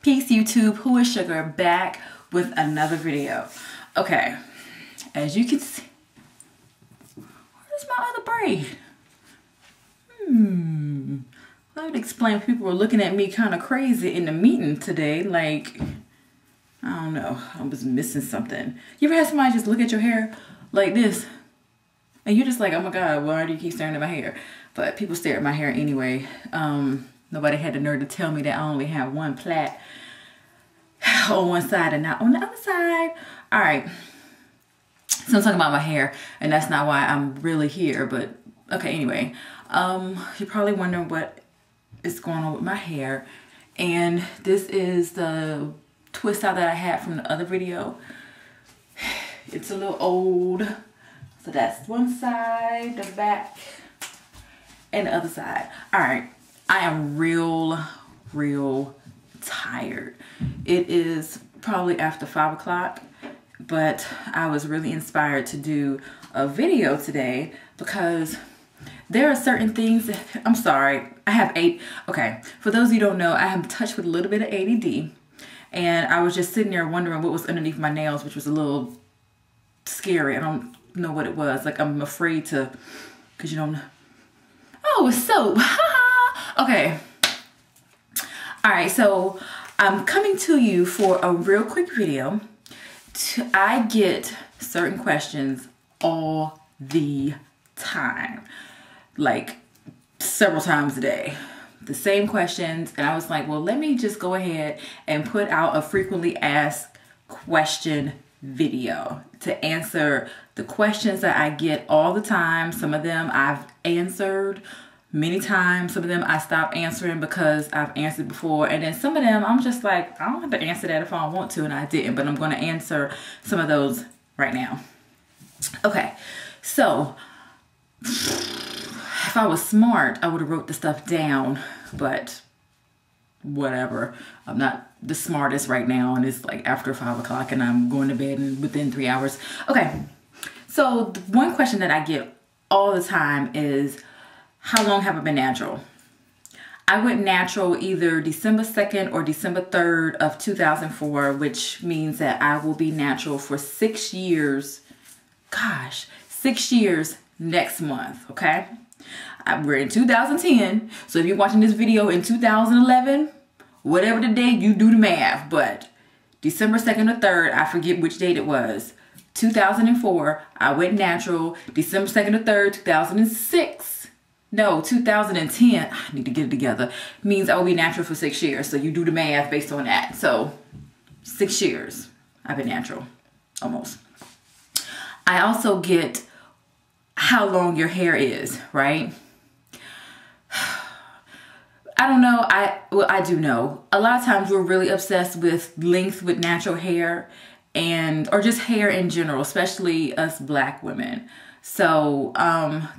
Peace YouTube, Who is Sugar, back with another video. Okay, as you can see, where's my other braid? I would explain, people were looking at me kind of crazy in the meeting today, like, I don't know, I was missing something. You ever had somebody just look at your hair like this? And you're just like, oh my God, why do you keep staring at my hair? But people stare at my hair anyway. Nobody had the nerve to tell me that I only have one plait on one side and not on the other side. All right, so I'm talking about my hair, and that's not why I'm really here, but okay, anyway. You're probably wondering what is going on with my hair, and this is the twist out that I had from the other video. It's a little old, so that's one side, the back, and the other side. All right, I am real tired. It is probably after 5 o'clock, but I was really inspired to do a video today because there are certain things that, I'm sorry, I have okay, for those of you who don't know, I am touched with a little bit of ADD, and I was just sitting there wondering what was underneath my nails, which was a little scary. I don't know what it was. Like, I'm afraid to, because you don't know. Oh, it's soap. Okay. All right, so I'm coming to you for a real quick video. I get certain questions all the time, like several times a day, the same questions. And I was like, well, let me just go ahead and put out a frequently asked question video to answer the questions that I get all the time. Some of them I've answered many times. Some of them I stopped answering because I've answered before. And then some of them I'm just like, I don't have to answer that if I don't want to, and I didn't. But I'm going to answer some of those right now. Okay, so if I was smart, I would have wrote the stuff down, but whatever. I'm not the smartest right now, and it's like after 5 o'clock and I'm going to bed within 3 hours. Okay, so the one question that I get all the time is, how long have I been natural? I went natural either December 2nd or December 3rd of 2004, which means that I will be natural for 6 years. Gosh, 6 years next month, okay? We're in 2010, so if you're watching this video in 2011, whatever the date, you do the math, but December 2nd or 3rd, I forget which date it was, 2004, I went natural. December 2nd or 3rd, 2006, no, 2010, I need to get it together, means I will be natural for 6 years, so you do the math based on that. So 6 years I've been natural, almost. I also get how long your hair is, right? I don't know. Well, I do know. A lot of times we're really obsessed with length with natural hair, or just hair in general, especially us Black women. So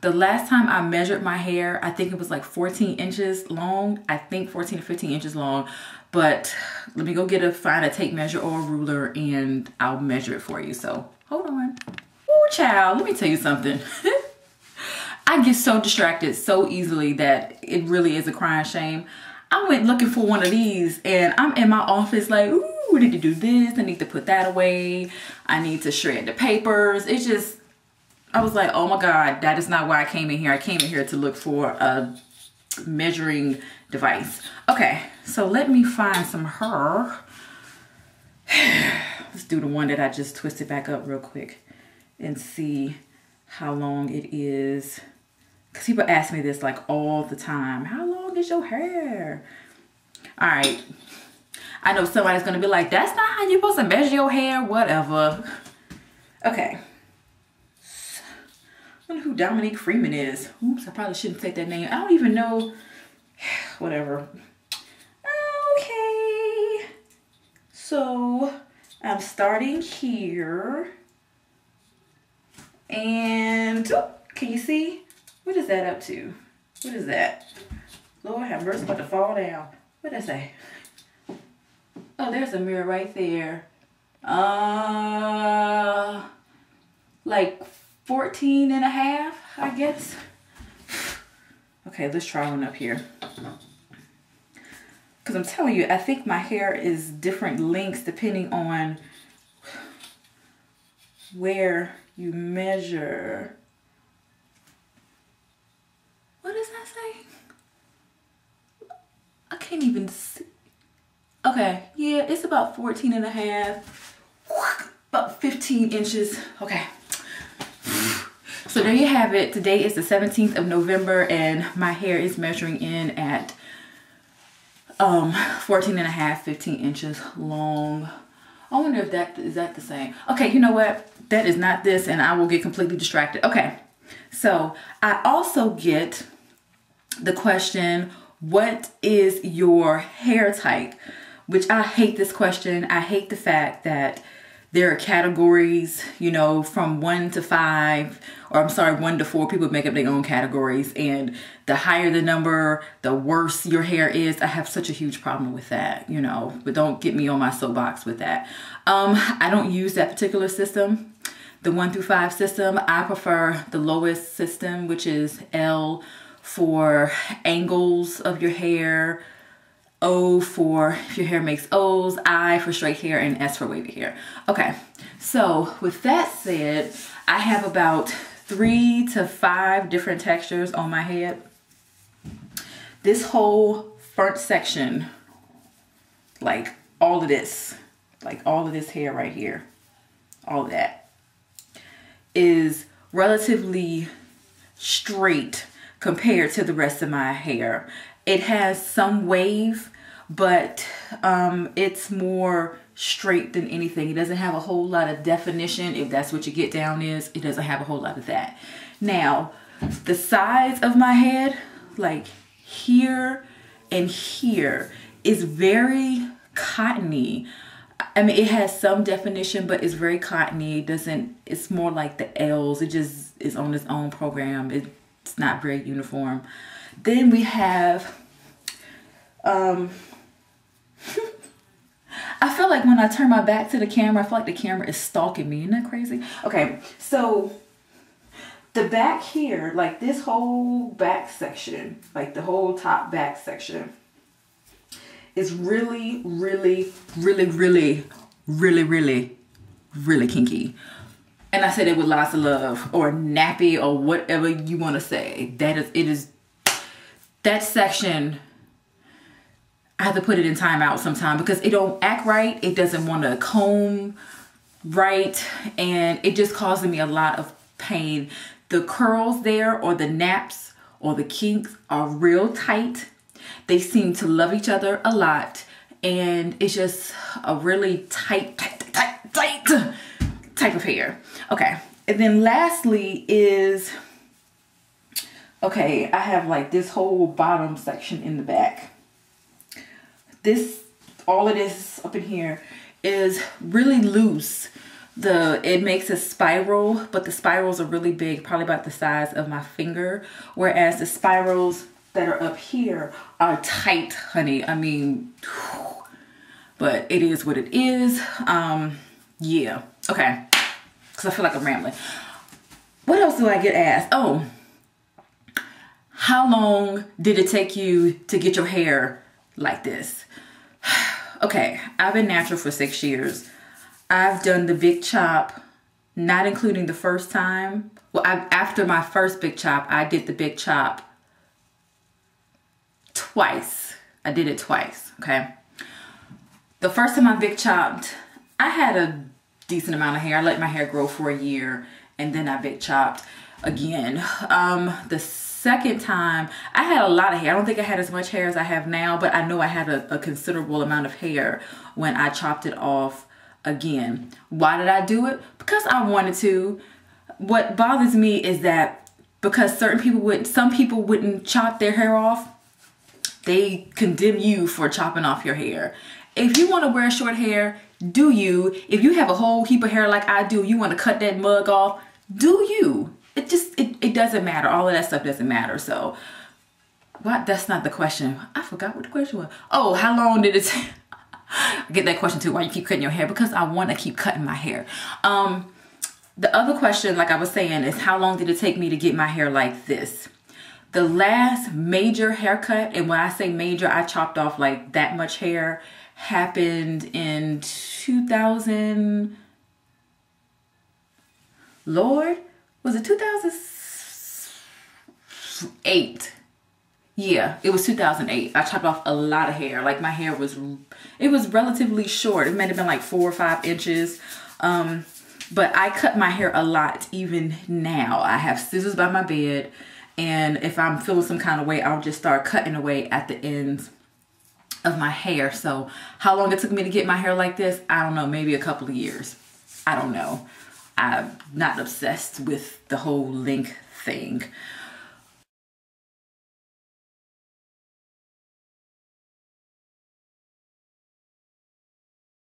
the last time I measured my hair, I think it was like 14 inches long. I think 14 to 15 inches long. But let me go find a tape measure or a ruler, and I'll measure it for you. So hold on. Oh, child, let me tell you something. I get so distracted so easily that it really is a crying shame. I went looking for one of these, and I'm in my office like, ooh, I need to do this. I need to put that away. I need to shred the papers. It's just, I was like, oh my God, that is not why I came in here. I came in here to look for a measuring device. Okay, so let me find some hair. Let's do the one that I just twisted back up real quick and see how long it is. Because people ask me this like all the time. How long is your hair? All right. I know somebody's going to be like, that's not how you're supposed to measure your hair. Whatever. Okay. I wonder who Dominique Freeman is. Oops, I probably shouldn't take that name. I don't even know. Whatever. Okay. So I'm starting here. And oh, can you see? What is that up to? What is that? Lord have mercy, about to fall down. What did I say? Oh, there's a mirror right there. Like 14 and a half, I guess. Okay, let's try one up here. because I'm telling you, I think my hair is different lengths depending on where you measure. What does that say? I can't even see. Okay, yeah, it's about 14 and a half, about 15 inches. Okay. So there you have it. Today is the 17th of November and my hair is measuring in at 14 and a half, 15 inches long. I wonder if that is that the same. Okay, you know what? That is not this and I will get completely distracted. Okay, so I also get the question, what is your hair type? Which I hate this question. I hate the fact that there are categories, you know, from 1 to 5, or I'm sorry, 1 to 4, people make up their own categories. And the higher the number, the worse your hair is. I have such a huge problem with that, you know, but don't get me on my soapbox with that. I don't use that particular system, the 1 through 5 system. I prefer the lowest system, which is L for angles of your hair, O for if your hair makes O's, I for straight hair, and S for wavy hair. Okay, so with that said, I have about 3 to 5 different textures on my head. This whole front section, like all of this hair right here, all of that is relatively straight compared to the rest of my hair. It has some wave, but it's more straight than anything. It doesn't have a whole lot of definition. If that's what your get down is, it doesn't have a whole lot of that. Now, the sides of my head, like here and here, is very cottony. I mean, it has some definition, but it's very cottony. It's more like the L's. It just is on its own program. It's not very uniform. Then we have, I feel like when I turn my back to the camera, I feel like the camera is stalking me. Isn't that crazy? Okay, so the back here, like this whole back section, like the whole top back section is really, really, really, really, really, really, really kinky. And I say that with lots of love, or nappy, or whatever you want to say. That section, I have to put it in timeout sometime because it don't act right. It doesn't want to comb right. And it just causes me a lot of pain. The curls there, or the naps, or the kinks are real tight. They seem to love each other a lot. And it's just a really tight type of hair. Okay. And then lastly is, okay, I have like this whole bottom section in the back. All of this up in here is really loose. It makes a spiral, but the spirals are really big, probably about the size of my finger. Whereas the spirals that are up here are tight, honey. I mean, but it is what it is. Yeah, okay. Because I feel like I'm rambling. What else do I get asked? Oh, how long did it take you to get your hair like this? Okay, I've been natural for 6 years. I've done the big chop, not including the first time. Well, after my first big chop, I did the big chop twice. I did it twice, okay? The first time I big chopped, I had a decent amount of hair. I let my hair grow for a year and then I big chopped again. The second time, I had a lot of hair. I don't think I had as much hair as I have now, but I know I had a considerable amount of hair when I chopped it off again. Why did I do it? Because I wanted to. What bothers me is that because some people wouldn't chop their hair off, they condemn you for chopping off your hair. If you want to wear short hair, do you. If you have a whole heap of hair like I do, you want to cut that mug off, do you. It doesn't matter. All of that stuff doesn't matter. So, what? That's not the question. I forgot what the question was. Oh, how long did it take? I get that question too. Why you keep cutting your hair? Because I want to keep cutting my hair. The other question, like I was saying, is how long did it take me to get my hair like this? The last major haircut, and when I say major, I chopped off like that much hair, happened in 2000, Lord, was it 2008? Yeah, it was 2008. I chopped off a lot of hair. Like my hair was, it was relatively short. It might have been like 4 or 5 inches. But I cut my hair a lot even now. I have scissors by my bed. And if I'm feeling some kind of way, I'll just start cutting away at the ends of my hair. So how long it took me to get my hair like this, I don't know, maybe a couple of years. I don't know. I'm not obsessed with the whole length thing.